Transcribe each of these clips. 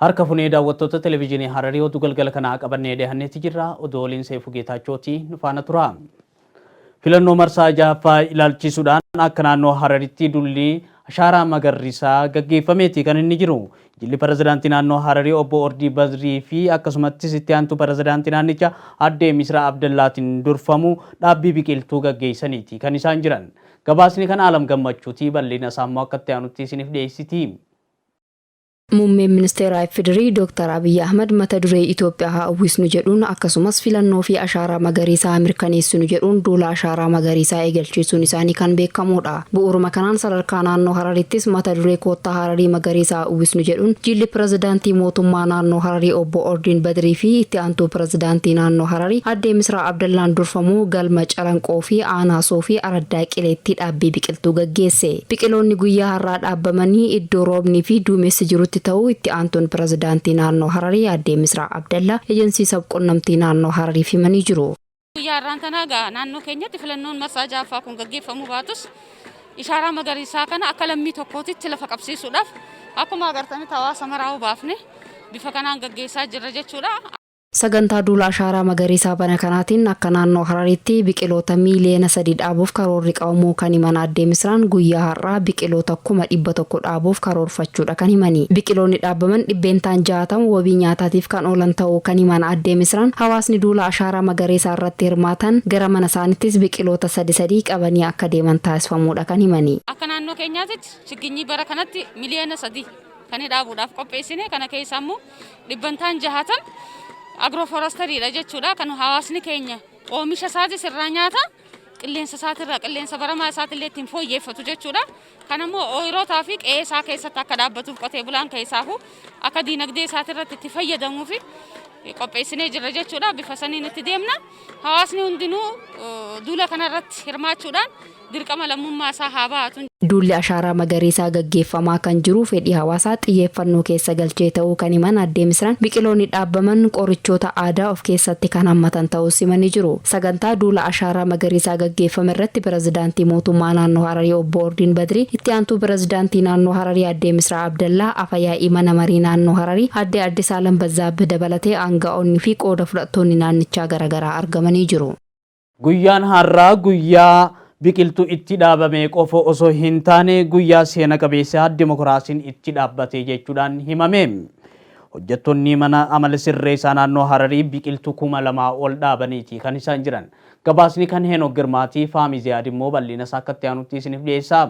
Harka funee daawwattoota televezyiinii Hararii oduu galgala kanaa qabannee dhiyaannetti jirra. Oduu waliin Seefuu Geetaachooti nu faana tura. Filannoo marsaa jahaffaa ilaalchisuudhaan akka naannoo Hararitti dulli ashaaraa magariisaa gaggeeffameeti kan inni jiru. Jilli pirezidaantii naannoo Hararii obbo Ordii Badrii fi akkasumattis itti aantu pirezidaantii naannichaa Aadde Misraa Abdallaatiin durfamu dhaabbii biqiltuu gaggeessaniiti kan isaan jiran. Gabaasni kan Alam Gammachuuti bal'ina isaammoo akka itti aanutti isiniif dhiyeessiti. Muummeen ministeera Ifdirii Dr. Abiy Ahmed mata duree Itoophiyaa haa uwwisnu jedhuun akkasumas filannoo fi ashaaraa magariisaa mirkaneessinu jedhuun duula ashaaraa magariisaa eegalchiisuun isaanii kan beekamudha. Bu'uuruma kanaan sadarkaa naannoo Hararittis mata duree koottaa Hararii magariisaa uwwisnu jedhuun jilli pirezidaantii mootummaa naannoo Hararii obbo Ordiin Badrii fi itti aantuu pirezidaantii naannoo Hararii Aadde Misraa Abdallaan durfamuu galma Calanqoo fi Aanaasoo fi Araddaa Qileetti dhaabbii biqiltuu gaggeesse. Biqiloonni guyyaa har'aa dhaabbamanii iddoo roobni fi duumessi jirutti ta'uu itti aantuun pirezidaantii naannoo Hararii Aadde Misraa Abdallaa ejensii sabquunnamtii naannoo Hararii himanii jiru. Guyyaa har'aan tanaa naannoo keenyatti filannoon marsaa jahaffaa kun gaggeeffamuu baatus ishaaraa magariisaa kana akka lammii tokkootitti lafa qabsiisuudhaaf akkuma agartanitti hawaasa maraa'uu baafne bifa kanaan gaggeessaa jirra jechuudha. Sagantaa duula ashaaraa magariisaa bana kanaatiin akka naannoo Hararitti biqiloota miiliyoona 3 dhaabuuf karoorri qabamuu kan himan Aadde Misraan guyyaa har'aa biqiloota 100,000 dhaabuuf karoorfachuudha kan himani. Biqiloonni dhaabaman dhibbeentaan 60 wabii nyaataatiif kan oolan ta'uu kan himan Aadde Misraan hawaasni duula ashaaraa magariisaa irratti hirmaatan gara mana isaanittis biqiloota 3 qabanii akka deeman taasifamuudha kan himani. Akka naannoo keenyaatti chiginyii bara kanatti miiliyoona 3 kan dhaabuudhaaf qopheessine kana keessaa immoo dhibbantaan 60 agroforestariidha jechuudha kan hawaasni keenya oomisha isaatis irraa nyaata qilleensa isaatirraa qilleensa baramaa isaatillee ittiin fooyyeffatu jechuudha. Kan immoo ooyirootaa fi qe'ee isaa keessatti akka dhaabbatuuf qotee bulaan keessaafu akka diinagdee isaatirratti itti fayyadamuuf qopheessinee jirra jechuudha. Bifa saniin itti deemna. Hawaasni hundinuu duula kanarratti hirmaachuudhaan dirqama lammummaa isaa haa baatu. Duulli ashaaraa magariisaa gaggeeffamaa kan jiru fedhii hawaasaa xiyyeeffannoo keessa galchee ta'uu kan himan Aadde Misraan biqiloonni dhaabaman qorichoota aadaa of keessatti kan hammatan ta'uu himanii jiru. Sagantaa duula ashaaraa magariisaa gaggeeffame irratti pirezidaantii mootummaa naannoo Hararii obbo Ordiin Badrii itti aantuu pirezidaantii naannoo Hararii Aadde Misraa Abdallaa afyaa'ii mana marii naannoo Hararii Aadde Addis Alam Bazaabbii dabalatee aanga'oonni fi qooda fudhattoonni naannichaa garaagaraa argamanii jiru. Guyyaan har'aa guyyaa biqiltuu itti dhaabame qofa osoo hin taane guyyaa seena qabeessa dimokiraasiin itti dhaabbate jechuudhaan himame. Hojjettoonni mana amala sirreessaa naannoo Hararii biqiltuu 2,000 ol dhaabaniiti kan isaan jiran. Gabaasni kan Heenok Girmaatii Faamii Ziyaad immoo bal'ina isaa akka itti aanutti isiniif dhiyeessa.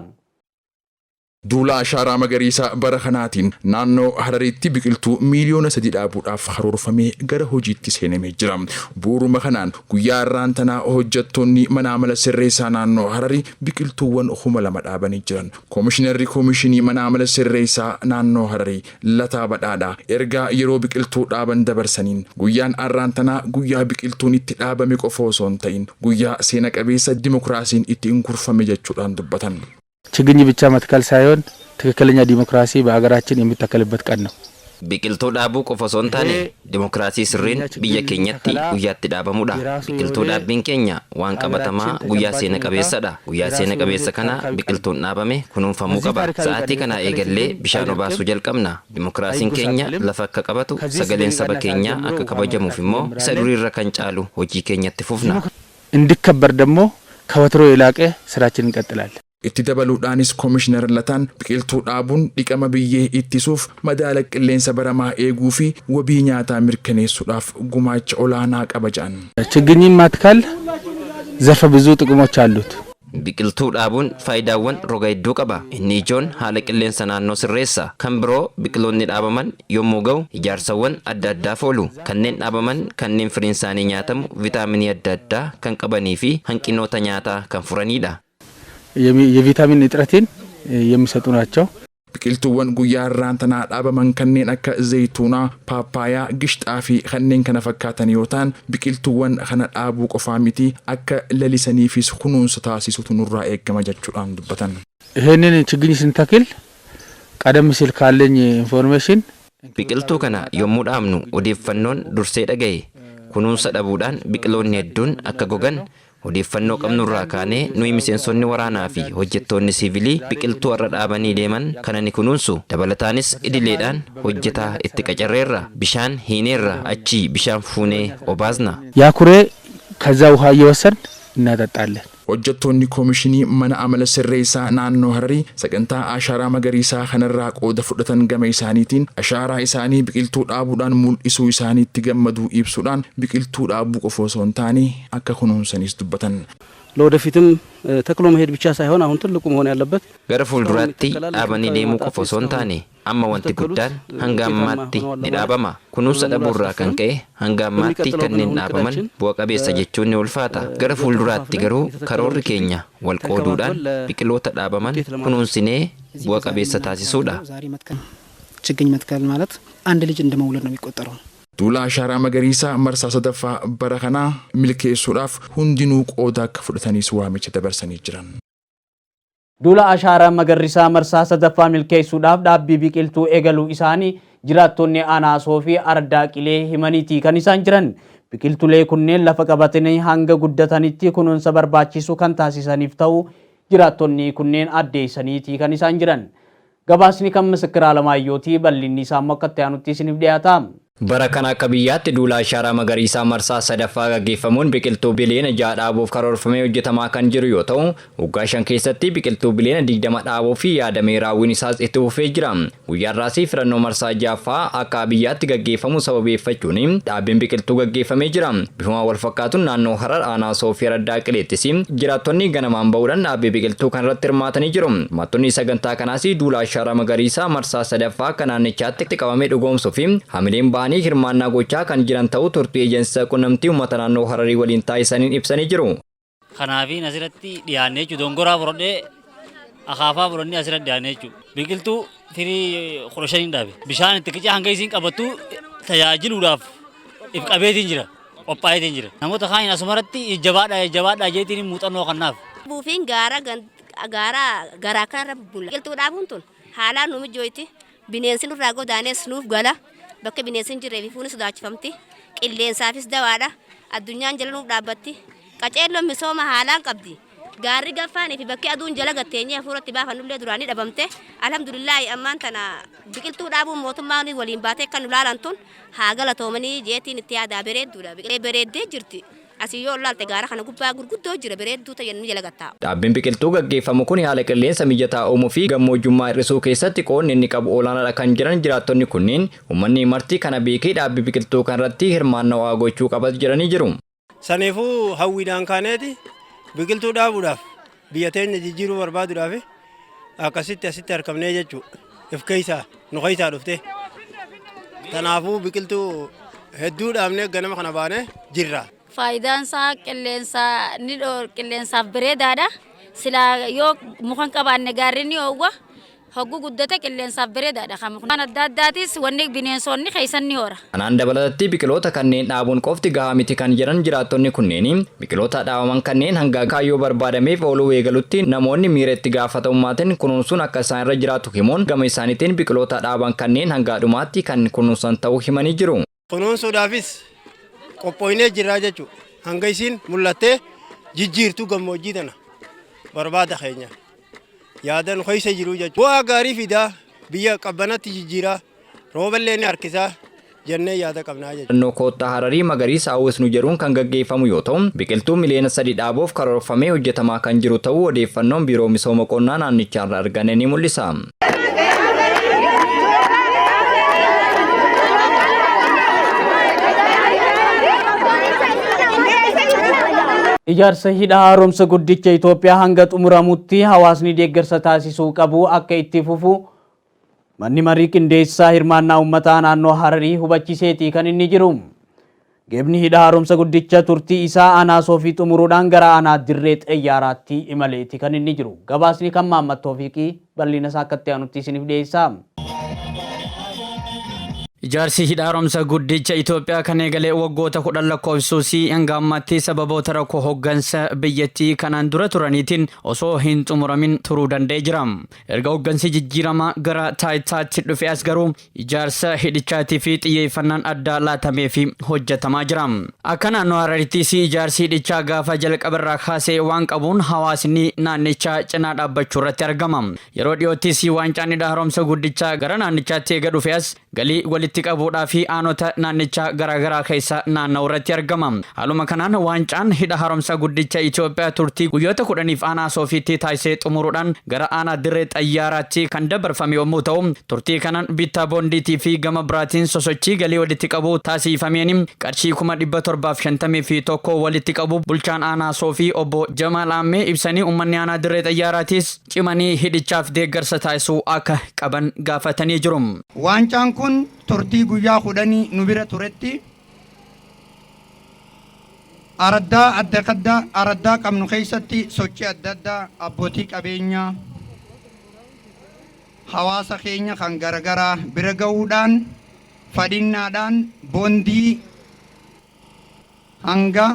Duula ashaaraa magariisaa bara kanaatiin naannoo Hararitti biqiltuu miiliyoona 3 dhaabuudhaaf karoorfamee gara hojiitti seenamee jira. Bu'uuruma kanaan guyyaa har'aan tanaa hojjettoonni mana amala sirreessaa naannoo Hararii biqiltuuwwan 2,000 dhaabanii jiran. Koomishinarri koomishinii mana amala sirreessaa naannoo Hararii Lataa Badhaadhaa ergaa yeroo biqiltuu dhaaban dabarsaniin guyyaan har'aan tanaa guyyaa biqiltuun itti dhaabame qofa osoo hin ta'in guyyaa seena qabeessa dimokiraasiin itti inkurfame jechuudhaan dubbatan. ችግኝ ብቻ መትከል ሳይሆን ትክክለኛ ዲሞክራሲ በአገራችን የሚተከልበት ቀን ነው። biqiltuu dhaabuu qofa osoo hin taane dimokiraasii sirriin biyya keenyatti guyyaatti dhaabamuudha. Biqiltuu dhaabbiin keenya waan qabatamaa guyyaa seena qabeessadha. Guyyaa seena qabeessa kana biqiltuun dhaabame kunuunfamuu qaba. Sa'aatii kana eegallee bishaan obaasuu jalqabna. Dimokiraasiin keenya lafa akka qabatu sagaleen saba keenyaa akka kabajamuuf immoo isa duriirra kan caalu hojii keenyatti fufna. እንዲከበር ደግሞ ከወትሮ የላቀ ስራችንን እንቀጥላለን. Itti dabaluudhaanis koomishinar Lataan biqiltuu dhaabuun dhiqama biyyee ittisuuf madaala qilleensa baramaa eeguu fi wabii nyaataa mirkaneessuudhaaf gumaacha olaanaa qaba jedhan. ችግኝን ማትከል ዘርፈ ብዙ ጥቅሞች አሉት. biqiltuu dhaabuun faayidaawwan roga hedduu qaba. Inni ijoon haala qilleensa naannoo sirreessa. Kan biroo biqiloonni dhaabaman yommuu ga'u ijaarsawwan adda addaaf oolu. Kanneen dhaabaman kanneen firiin isaanii nyaatamu viitaaminii adda addaa kan qabanii fi hanqinoota nyaataa kan furanidha. የቪታሚን እጥረትን የሚሰጡ ናቸው። biqiltuuwwan guyyaa har'aan tanaa dhaabaman kanneen akka zayituunaa, paappaayyaa, gishxaa fi kanneen kana fakkaatan yoo ta'an biqiltuuwwan kana dhaabuu qofaa miti akka lalisaniifis kunuunsa taasisutu nurraa eegama jechuudhaan dubbatan. ይሄንን ችግኝ ስንተክል ቀደም ሲል ካለኝ ኢንፎርሜሽን biqiltuu kana yommuu dhaabnu odeeffannoon dursee dhagaye kunuunsa dhabuudhaan biqiloonni hedduun akka gogan Odeeffannoo qabnurraa kaanee nuyi miseensonni waraanaa fi hojjettoonni siivilii biqiltuu irra dhaabanii deeman kana ni kunuunsu. Dabalataanis idileedhaan hojjetaa itti qacarreerra. Bishaan hiineerra achii bishaan fuunee obaasna. ያኩሬ ከዛ ውሃ እየወሰድን እናጠጣለን። hojjettoonni koomishinii mana amala sirreessaa naannoo Hararii sagantaa ashaaraa magariisaa kanarraa qooda fudhatan gama isaaniitiin ashaaraa isaanii biqiltuu dhaabuudhaan mul'isuu isaaniitti gammaduu ibsuudhaan biqiltuu dhaabuu qofa osoo hin taane akka kunuunsanis dubbatan. ለወደፊትም ተክሎ መሄድ ብቻ ሳይሆን አሁን ትልቁ መሆን ያለበት gara fuulduraatti dhaabanii deemuu qofa osoo hin taane amma wanti guddaan hanga ammaatti ni dhaabama. Kunuunsa dhabuurraa kan ka'e hanga ammaatti kanneen dhaabaman bu'a qabeessa jechuun ni ulfaata. Gara fuulduraatti garuu karoorri keenya wal qooduudhaan biqiloota dhaabaman kunuunsinee bu'a qabeessa taasisuudha. ችግኝ መትከል ማለት አንድ ልጅ እንደመውለድ ነው የሚቆጠረው። Duula ashaaraa magariisaa marsaa sadaffaa bara kanaa milkeessuudhaaf hundinuu qooda akka fudhataniis waamicha dabarsanii jiran. Duula ashaaraa magariisaa marsaa sadaffaa milkeessuudhaaf dhaabbii biqiltuu eegaluu isaanii jiraattonni Anaasoo fi Ardaaqilee himaniitii kan isaan jiran. Biqiltuulee kunneen lafa qabatanii hanga guddatanitti kunuunsa barbaachisu kan taasisaniif ta'u jiraattonni kunneen addeessaniitii kan isaan jiran. Gabaasni kan Misikir Alamaayyootii bal'inni isaa akka itti aanutti isiniif dhiyaata. Bara kana akka biyyaatti duula ashaaraa magariisaa marsaa sadaffaa gaggeeffamuun biqiltuu biliyoona 6 dhaabuuf karoorfamee hojjetamaa kan jiru yoo ta'u, waggaa 5 keessatti biqiltuu biliyoona 20 dhaabuuf yaadamee raawwiin isaas itti fufee jira. Guyyaa irraas filannoo marsaa 6ffaa akka biyyaatti gaggeeffamu sababeeffachuun dhaabbiin biqiltuu gaggeeffamee jira. Bifuma wal fakkaatuun naannoo Harar, Anaasoo fi Ardaaqileettis jiraattonni ganamaan ba'uudhaan dhaabbii biqiltuu kanarratti hirmaatanii jiru. Hirmaattonni sagantaa kanaas duula ashaaraa magariisaa marsaa sadaffaa kan naannichaatti qabamee dhugoomsuu fi hamileen ba'anii hirmaannaa gochaa kan jiran ta'uu turtii ejeensa qunnamtii uummata naannoo Hararii waliin taasisaniin ibsanii jiru. Kanaafiin asirratti dhiyaannee jechuudha. Dongoraa furadhee akaafaa furadhee asirratti dhiyaannee jechuudha. Biqiltuu firii 15 dhaabe. Bishaan itti qicaa hanga isiin qabattu tajaajiluudhaaf if qabeetiin jira. Qophaa'eetiin jira. Namoota kaan asumarratti jabaadhaa jeetiin muuxannoo kannaaf. Buufiin garaa kanarra bulla. Biqiltuu dhaabuun tun haalaan nu mijooti. Bineensi nurraa godaanes nuuf gala. Bakka bineensi hin jirree fi fuuni sodaachifamti. Qilleensaafis dawaadha. Addunyaan jala nuuf dhaabbatti. Qaceelloon misooma haalaan qabdi. Gaarri gaffaanii fi bakki aduun jala gatteenyee hafuuratti baafannullee duraanii dhabamte. Alhamdulillaahi ammaan tana biqiltuu dhaabuun mootummaan waliin baatee kan nu laalan tun haa galatoomanii jeetiin itti yaadaa bareedduudha. Biqilee bareeddee jirti. Asii yoo laalte gaara kana gubbaa gurguddoo jira bareedduu ta'e nu jala gattaa. Dhaabbiin biqiltuu gaggeeffamu kun haala qilleensa mijataa uumuu fi gammoojjummaa hir'isuu keessatti qoonni inni qabu olaanaadha kan jiran jiraattonni kunneen uummanni marti kana beekee dhaabbii biqiltuu kanarratti hirmaannaa waa gochuu qaba jedhanii jiru. Saniifuu hawwiidhaan kaaneeti biqiltuu dhaabuudhaaf biyya teenya jijjiiruu barbaaduudhaaf asitti argamnee jechuudha. If keessaa nu keessaa dhufte. Kanaafuu biqiltuu hedduu dhaabnee ganama kana baanee jirra. Faayidaan isaa qilleensaaf bareedaadha. Silaa yoo mukaan qabaanne gaarri ni oowwa. Hogguu guddate qilleensaaf bareedaadha. Kan adda addaatis wanni bineensonni keessan ni hoora. Kanaan dabalatatti biqiloota kanneen dhaabuun qofti gahaa miti kan jiran jiraattonni kunneen biqiloota dhaabaman kanneen hanga kaayyoo barbaadameef ooluu eegalutti namoonni miira itti gaafatamummaatiin kunuunsuun akka isaan irra jiraatu himuun gama isaaniitiin biqiloota dhaaban kanneen hanga dhumaatti kan kunuunsan ta'uu himanii jiru. Kunuunsuudhaafis qophooynee jirraa jechuudha. Hanga isiin mul'attee jijjiirtuu gammoojjii tana barbaada keenya. Yaadan keessa jiru jechuudha. Bu'aa gaarii fidaa biyya qabbanatti jijjiiraa rooballee ni harkisaa jennee yaada qabnaa jechuudha. Naannoo Koottaa Hararii magariisa hawwisnu jedhuun kan gaggeeffamu yoo ta'u biqiltuu miliyoona 3 dhaabuuf karoorfamee hojjetamaa kan jiru ta'uu odeeffannoon biiroo misooma qonnaa naannichaarraa argame ni mul'isa. Ijaarsa hidha haaromsa guddicha Itoophiyaa hanga xumuramutti hawaasni deeggarsa taasisuu qabu akka itti fufu manni marii qindeessaa hirmaannaa uummataa naannoo Hararii hubachiiseetii kan inni jiru. Geebni hidha haaromsa guddicha turtii isaa Anaasoo fi xumuruudhaan gara aanaa dirree xiyyaaraatti imaleeti kan inni jiru. Gabaasni kan Maammat Toofiiqii bal'ina isaa akka itti aanutti isiniif dhiyeessa. Ijaarsi hidha haaromsa guddicha Itoophiyaa kan eegalee waggoota 10 lakkoofsuusii hanga ammaatti sababoota rakkoo hoggansa biyyattii kanaan dura turaniitiin osoo hin xumuramin turuu danda'ee jira. Erga hoggansi jijjiiramaa gara taayitaatti dhufe as garuu ijaarsa hidhichaatii fi xiyyeeffannaan addaa laatamee fi hojjetamaa jira. Akka naannoo Hararittis ijaarsi hidhichaa gaafa jalqabarraa kaasee waan qabuun hawaasni naannichaa cinaa dhaabbachuu irratti argama. Yeroo dhiyoottis waancaan hidha haaromsa guddichaa gara naannichaatti eega dhufe as galii walitti qabuudhaa fi aanota naannichaa garaagaraa keessa naanna'u irratti argama. Haaluma kanaan waancaan hidha haaromsa guddicha Itoophiyaa turtii guyyoota 10f aanaa Soofiitti taasisee xumuruudhaan gara aanaa dirree xayyaaraatti kan dabarfame yommuu ta'u, turtii kanaan bittaa boondiitii fi gama biraatiin sosochii galii walitti qabu taasifameen qarshii 751 walitti qabu bulchaan aanaa Soofii obbo Jamaal Aammee ibsanii uummanni aanaa dirree xayyaaraattis cimanii hidhichaaf deeggarsa taasisuu akka qaban gaafatanii jiru. Waancaan kun turtii guyyaa 10 nu bira turetti araddaa qabnu keessatti sochii adda addaa abbootii qabeenyaa hawaasa keenya kan garagaraa bira ga'uudhaan fadhinnaadhaan boondii hanga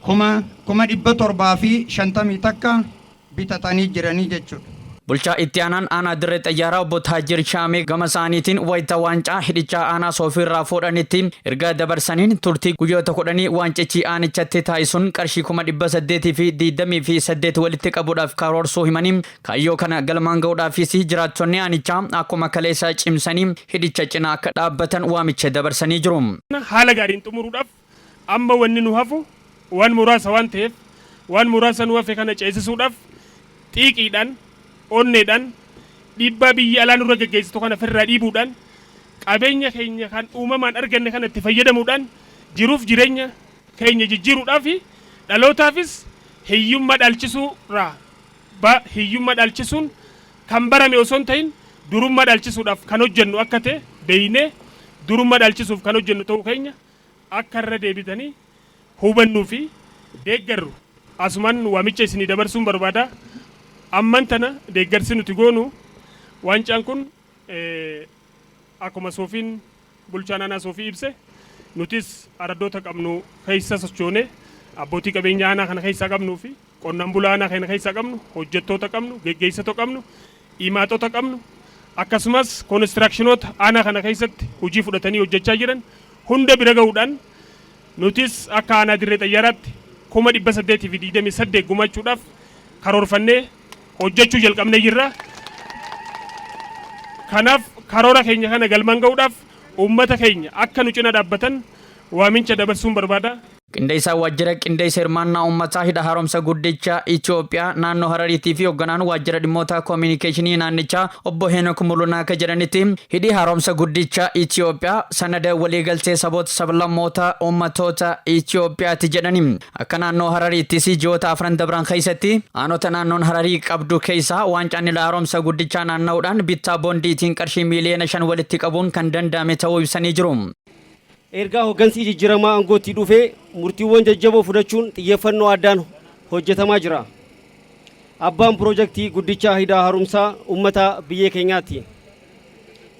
750 takka bitatanii jiranii jechuudha. Bulchaa itti aanaan aanaa dirree xayyaaraa obbo Taajir Shaamee gama isaaniitiin wayita waancaa hidhichaa aanaa Soofiirraa fuudhanitti erga dabarsaniin turtii guyyoota 10 waancichi aanichatti taasisuun qarshii 828 walitti qabuudhaaf karoorsuu himanii kaayyoo kana galmaan ga'uudhaafis jiraattonni aanichaa akkuma kaleessa cimsanii hidhicha cinaa akka dhaabbatan waamicha dabarsanii jiru. Haala gaariin xumuruudhaaf amma wanni nu hafu waan muraasa waan ta'eef waan muraasa nu hafe kana ceesisuudhaaf xiiqiidhaan onneedhaan dhiibbaa biyya alaa nurra geggeessitu kana ofirraa dhiibuudhaan qabeenya keenya kan uumamaan arganne kana itti fayyadamuudhaan jiruuf jireenya keenya jijjiiruudhaaf dhalootaafis hiyyummaa dhaalchisuun kan barame osoo hin ta'in durummaa dhaalchisuudhaaf kan hojjennu akka ta'e beeynee durummaa dhaalchisuuf kan hojjennu ta'uu keenya akka irra deebitanii hubannuu fi deeggarru asumaan waamicha isinii dabarsuun barbaada. Amman tana deeggarsi nuti goonu waancaan kun akkuma Soofiin bulchaan aanaa Soofii ibse nutis araddoota qabnu keessa sochoone abbootii qabeenyaa aanaa kana keessa qabnuu fi qonnaan bulaa aanaa kana keessa qabnu hojjettoota qabnu geggeessitoota qabnu imaatota qabnu akkasumas koonistiraakshinoota aanaa kana keessatti hojii fudhatanii hojjechaa jiran hunda bira ga'uudhaan nutis akka aanaa dirree xayyaaraatti 828 gumachuudhaaf karoorfannee hojjechuu jalqabnee jirra. Kanaaf karoora keenya kana galmaan ga'uudhaaf uummata keenya akka nu cina dhaabbatan waamicha dabarsuun barbaada. Qindeessaa waajjira qindeessa hirmaannaa uummataa hidha haaromsa guddicha Itoophiyaa naannoo Harariitii fi hoogganaan waajjira dhimmoota koominikeeshinii naannichaa obbo Heenok Mul'unaa akka jedhanitti hidhi haaromsa guddicha Itoophiyaa sanada waliigaltee saboota sablammoota uummatoota Itoophiyaati jedhani. Akka naannoo Harariittis ji'oota 4 dabran keessatti aanota naannoon Hararii qabdu keessaa waancaan hidha haaromsa guddichaa naanna'uudhaan bittaa boondiitiin qarshii miiliyoona 5 walitti qabuun kan danda'ame ta'uu ibsanii jiru. Ergaa hoggansi jijjiiramaa aangootti dhufee murtiiwwan jajjaboo fudhachuun xiyyeeffannoo addaan hojjetamaa jira. Abbaan piroojeektii guddichaa hidha haaromsaa uummata biyya keenyaati.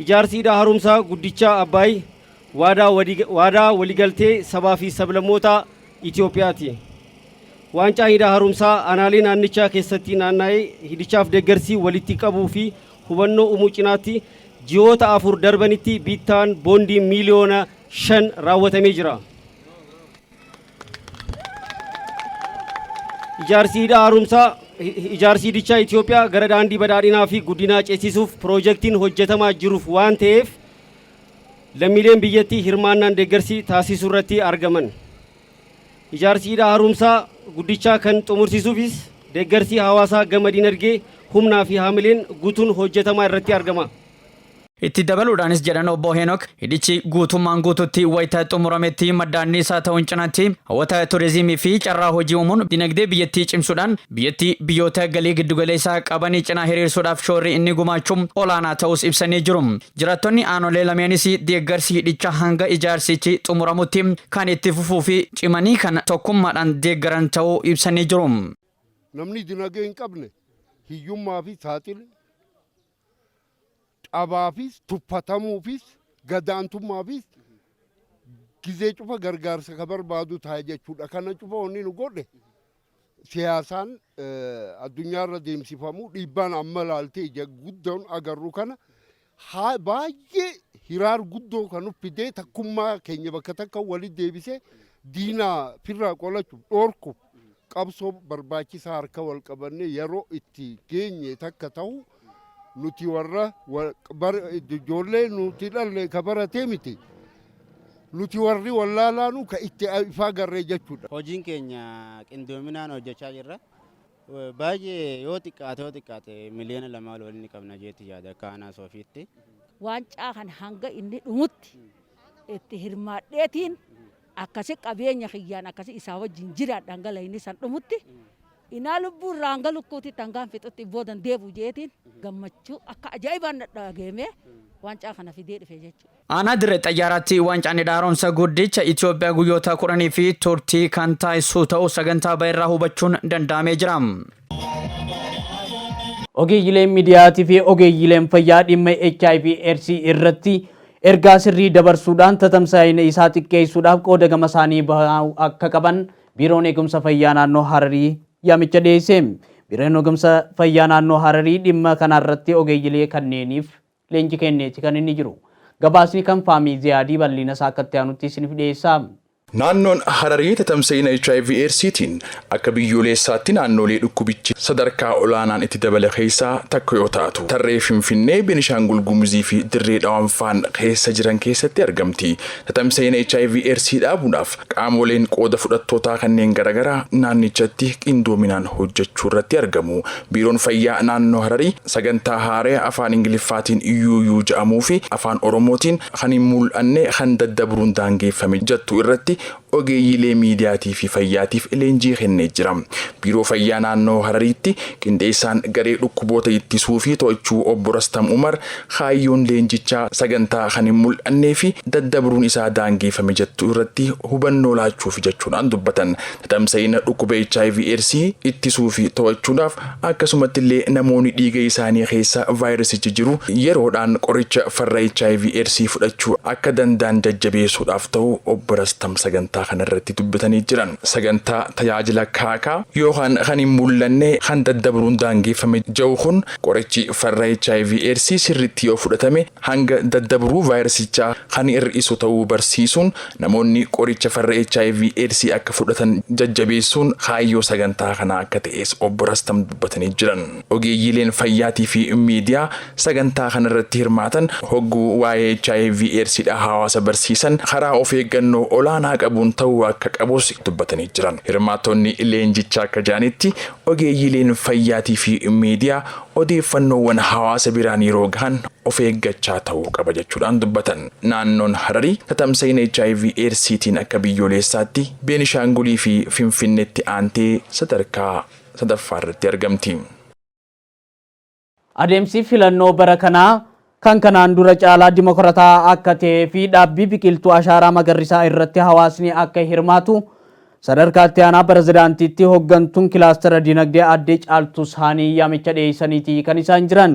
Ijaarsi hidha haaromsaa guddichaa Abbaay waadaa waliigaltee sabaa fi sablammoota Itoophiyaati. Waancaa hidha haaromsaa aanaalee naannichaa keessatti naanna'ee hidhichaaf deeggarsi walitti qabuu fi hubannoo uumuu cinaatti ji'oota 4 darbanitti bittaan boondii miiliyoona 5 raawwatamee jira. Ijaarsi hidhichaa Itoophiyaa gara daandii badhaadhinaa fi guddinaa ceesisuuf piroojeektiin hojjetamaa jiruuf waan ta'eef lammiileen biyyattii hirmaannaan deeggarsi taasisuu irratti argaman. Ijaarsi hidha haaromsaa guddichaa kan xumursiisuufis deeggarsi hawaasaa gama dinagdee humnaa fi haamileen guutuun hojjetamaa irratti argama. Itti dabaluudhaanis jedhan obbo Heenok hidhichi guutummaan guututti wayita xumurametti maddaanni isaa ta'uun cinaatti hawwata turizimii fi carraa hojii uumuun dinagdee biyyattii cimsuudhaan biyyattii biyyoota galii giddugaleessaa qabanii cinaa hiriirsuudhaaf shoorri inni gumaachuun olaanaa ta'us ibsanii jiru. Jiraattonni aanolee lameenis deeggarsi hidhicha hanga ijaarsichi xumuramutti kan itti fufuu fi cimanii kan tokkummaadhaan deeggaran ta'uu ibsanii jiru. Namni dinagdee hin qabne hiyyummaa fi saaxile cabaafis tuffatamuufis gadaantummaafis gizee cufa gargaarsa ka barbaadu taa'e jechuudha. Kana cufa wanni nu godhe siyaasaan addunyaarra deemsifamuu dhiibbaan amma laaltee ija guddoon agarru kana baay'ee hiraar guddoo kan uffidee takkummaa keenya bakka takka walitti deebisee diinaa firraa qolachuuf dhoorkuuf qabsoo barbaachisaa harka wal qabannee yeroo itti geenye takka ta'u nuti warra ijoollee nuti dhalle ka baratee miti. Nuti warri wallaalaanu ka itti ifaa garree jechuudha. Hojiin keenya qindoominaan hojjechaa jirra. Baay'ee yoo xiqqaate miliyoona 2 waliin qabna jeetti yaada akka aanaa soofiitti. Waancaa kan hanga inni dhumutti itti hirmaadheetiin akkasi qabeenya kiyyaan akkasi isaa wajjin jiraadha hanga layni san dhumutti inaa lubbuu irraa hanga lukkuutti hangaan fixutti boodan deebu jeetiin gammachuu akka ajaa'ibaan dhagaamee waancaa kana fidee dhufe jechuudha. Aanaa dirree xayyaaraatti waancaan haaromsa guddicha Itoophiyaa guyyoota 10 fi turtii kan taasisu ta'uu sagantaa irraa hubachuun danda'amee jira. Ogeeyyileen miidiyaatii fi ogeeyyileen fayyaa dhimma HIV/AIDS irratti ergaa sirrii dabarsuudhaan tatamsaa'ina isaa xiqqeessuudhaaf qooda gama isaanii bahuu akka qaban biiroon eegumsa fayyaa naannoo Hararii yaamicha dhiyeesse. Biiroon eegumsa fayyaa naannoo Hararii dhimma kanarratti ogeeyyilee kanneeniif leenjii kenneeti kan inni jiru. Gabaasni kan faamii Ziyaadii bal'ina isaa akka itti aanutti isiniif dhiyeessa. Naannoon Hararii tatamsa'ina HIV/AIDStiin akka biyyoolessaatti naannolee dhukkubichi sadarkaa olaanaan itti dabale keessaa takka yoo taatu tarree Finfinnee, Beenishaangul Gumuzii fi Dirree Dhawaanfaan keessa jiran keessatti argamti. Tatamsa'ina HIV/AIDS dhaabuudhaaf qaamoleen qooda fudhattootaa kanneen garaagaraa naannichatti qindoominaan hojjechuu irratti argamu. Biiroon fayyaa naannoo Hararii sagantaa haaraa afaan Ingiliffaatiin UU jedhamuu fi afaan Oromootiin kan hin mul'anne kan daddabruun daangeffame jettu irratti ogeeyyilee miidiyaatii fi fayyaatiif leenjii kennee jira. Biiroo fayyaa naannoo Harariitti qindeessaan garee dhukkuboota ittisuu fi to'achuu obbo Rastam Umar kaayyoon leenjichaa sagantaa kan hin mul'annee fi daddabruun isaa daangeffame jettu irratti hubannoo laachuuf jechuudhaan dubbatan. Tatamsa'ina dhukkuba HIV/AIDS ittisuu fi to'achuudhaaf akkasumatti illee namoonni dhiiga isaanii keessa vaayirasichi jiru yeroodhaan qoricha farra HIV/AIDS fudhachuu akka danda'an jajjabeessuudhaaf ta'u obbo Rastam sagantaa kanarratti dubbatanii jiran. Sagantaa tajaajila kaakaa yookaan kan hin mul'anne kan daddabruun daangeffame jiru kun qorichi farra HIV/AIDS sirriitti yoo fudhatame hanga daddabruu vaayirasichaa kan hir'isu ta'uu barsiisuun namoonni qoricha farra HIV/AIDS akka fudhatan jajjabeessuun kaayyoo sagantaa kanaa akka ta'es obbo Rastam dubbatanii jiran. Ogeeyyileen fayyaatii fi miidiyaa sagantaa kanarratti hirmaatan hogguu waa'ee HIV/AIDS hawaasa barsiisan karaa of eeggannoo olaanaa qabuun ta'uu akka qabus dubbatanii jiran. Hirmaattonni leenjichaa akka jedhanitti ogeeyyileen fayyaatii fi miidiyaa odeeffannoowwan hawaasa biraan yeroo gahan of eeggachaa ta'uu qaba jechuudhaan dubbatan. Naannoon Hararii tatamsa'ina HIV/AIDStiin akka biyyoolessaatti Beenishaangulii fi Finfinneetti aantee sadarkaa sadaffaa irratti argamti. Adeemsi filannoo bara kanaa kan kanaan dura caalaa dimokiraataa akka ta'ee fi dhaabbii biqiltuu ashaaraa magariisaa irratti hawaasni akka hirmaatu sadarkaa itti aanaa pirezidaantiitti hooggantuun kilaastara dinagdee addee Caaltuu Saanii yaamicha dhiyeessaniiti kan isaan jiran.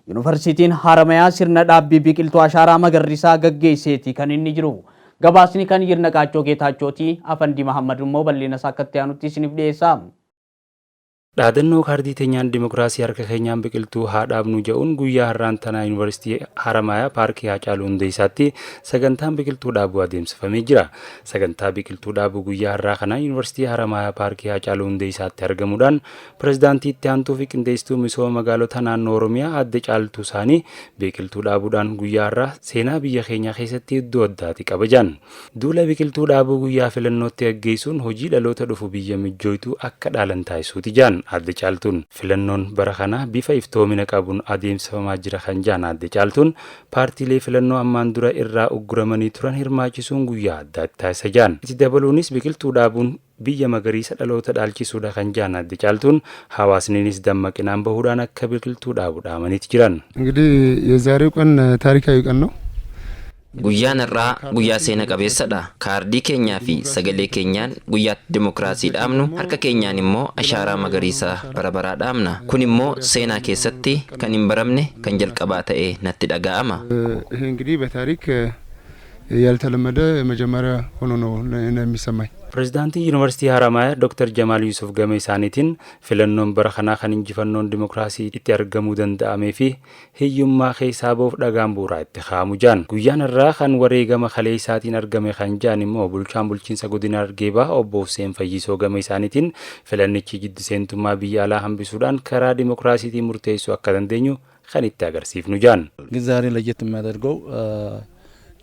Yuunivarsiitiin Haramayaa sirna dhaabbii biqiltuu ashaaraa magariisaa gaggeesseeti kan inni jiru. Gabaasni kan Yirna Qaachoo Geetaachooti. Afandii Mahammad immoo bal'ina isaa akka itti aanutti isiniif dhiyeessa. Dhaadannoo kaardii teenyaan dimokiraasii harka keenyaan biqiltuu haa dhaabnu jedhuun guyyaa har'aan tanaa Yuunivarsiitii Haramayaa paarkii Haacaaluu Hundeessaatti sagantaan biqiltuu dhaabuu adeemsifamee jira. Sagantaa biqiltuu dhaabuu guyyaa har'aa kana Yuunivarsiitii Haramayaa paarkii Haacaaluu Hundeessaatti argamuudhaan pirezidaantii itti aantuu fi qindeessituu misooma magaalota naannoo Oromiyaa addee Caaltuu Saanii biqiltuu dhaabuudhaan guyyaa har'aa seenaa biyya keenyaa keessatti iddoo addaati kabajan. Duula biqiltuu dhaabuu guyyaa filannootti gaggeessuun hojii dhaloota dhufu biyya mijjooytuu akka dhaalan taasisuuti jaan. Addee Caaltuun filannoon bara kana bifa iftoomina qabuun adeemsifamaa jira kan jaan Addee Caaltuun paartiilee filannoo ammaan dura irraa ugguramanii turan hirmaachisuun guyyaa addaatti taasisa jaan. Itti dabaluunis biqiltuu dhaabuun biyya magariisa dhaloota dhaalchisuudha kan jaan Addee Caaltuun hawaasniinis dammaqinaan bahuudhaan akka biqiltuu dhaabu dhaamaniiti jiran. እንግዲህ የዛሬው ቀን ታሪካዊ ቀን ነው። Guyyaan irraa guyyaa seena qabeessadha. Kaardii keenyaa fi sagalee keenyaan guyyaatti dimokiraasii dhaabnu, harka keenyaan immoo ashaaraa magariisaa bara baraa dhaabna. Kun immoo seenaa keessatti kan hin baramne kan jalqabaa ta'ee natti dhaga'ama. እንግዲህ በታሪክ ያልተለመደ መጀመሪያ ሆኖ ነው የሚሰማኝ። Pireezidaantii Yuunivarsiitii Haramayaa Dr. Jamaal Yusuf Game isaaniitiin filannoon bara kanaa kan injifannoon dimokiraasii itti argamuu danda'amee fi hiyyummaa keessaa ba'uuf dhagaan bu'uuraa itti kaa'amu jaan. Guyyaan irraa kan wareegama kalee isaatiin argame kan jaan immoo bulchaan bulchiinsa godina Argeebaa obbo Hussein Fayyisoo Game isaaniitiin filannichi jiddu seentummaa biyya alaa hambisuudhaan karaa dimokiraasiitiin murteessuu akka dandeenyu kan itti agarsiifnu jaan. ግን ዛሬ ለየት የሚያደርገው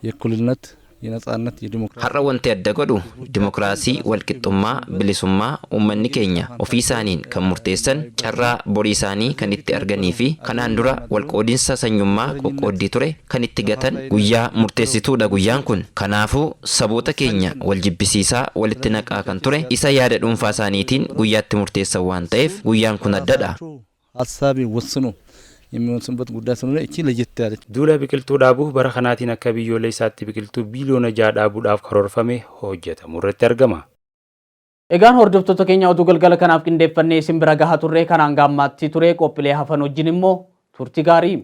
የእኩልነት የነጻነት የዲሞክራሲ har'a wanti adda godhu dimokiraasii walqixxummaa bilisummaa uummanni keenya ofii isaaniin kan murteessan carraa borii isaanii kan itti arganii fi kanaan dura walqoodinsa sanyummaa qoqqooddii ture kan itti gatan guyyaa murteessituudha guyyaan kun. Kanaafuu saboota keenya wal jibbisiisaa walitti naqaa kan ture isa yaada dhuunfaa isaaniitiin guyyaatti murteessan waan ta'eef guyyaan kun addadha. ሀሳቤ ወስኖ የሚወስንበት ጉዳይ ስለሆነ እቺ ለየት ያለች duula biqiltuu dhaabuu bara kanaatiin akka biyyoolessaatti biqiltuu biiliyoona 6 dhaabuudhaaf karoorfame hojjetamu irratti argama. Egaan hordoftoota keenya oduu galgala kanaaf qindeeffannee isin bira gahaa turre kanaan gaammaatti ture qophiilee hafan wajjin immoo turtii gaarii.